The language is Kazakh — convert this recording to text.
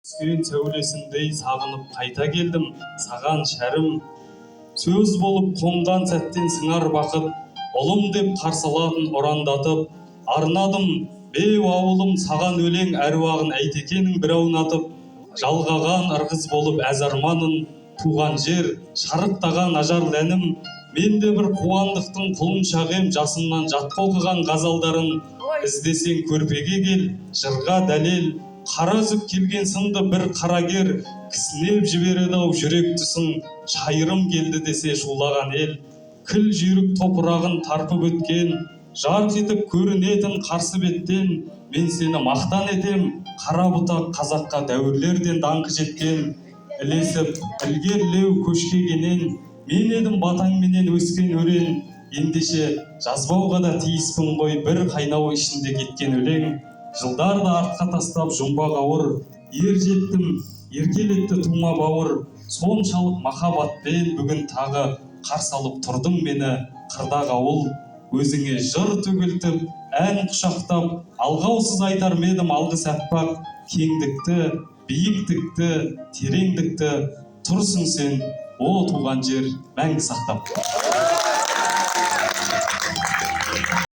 Түскен сәулесіндей сағынып қайта келдім, саған шәрім. Сөз болып қонған сәттен сыңар бақыт, ұлым деп қарсылатын ұрандатып, арнадым беу ауылым саған өлең әруағын әйтекенің бір аунатып, жалғаған ырғыз болып әз арманын, туған жер, шарықтаған ажарлы әнім, мен де бір қуандықтың құлыншағы ем, жасымнан жатқа оқыған ғазалдарын, іздесең көрпеге кел, жырға дәлел, қара үзіп келген сынды бір қарагер, кісінеп жібереді-ау жүрек тұсын, шайырым келді десе шулаған ел, кіл жүйрік топырағын тарпып өткен, жарқ етіп көрінетін қарсы беттен, мен сені мақтан етем, қара бұтақ қазаққа дәуірлерден даңқы жеткен, ілесіп ілгерілеу көшкегенен, мен едім батаңменен өскен өрен, ендеше жазбауға да тиіспін ғой бір қайнау ішінде кеткен өлең. Жылдарды артқа тастап жұмбақ ауыр, ер жеттім, еркелетті тума бауыр, соншалық махаббатпен бүгін тағы қарсы алып тұрдың мені қырдағы ауыл. Өзіңе жыр төгілтіп, ән құшақтап, алғаусыз айтар медім алғыс аппақ, кеңдікті, биіктікті, тереңдікті тұрсың сен, о туған жер мәңгі сақтап.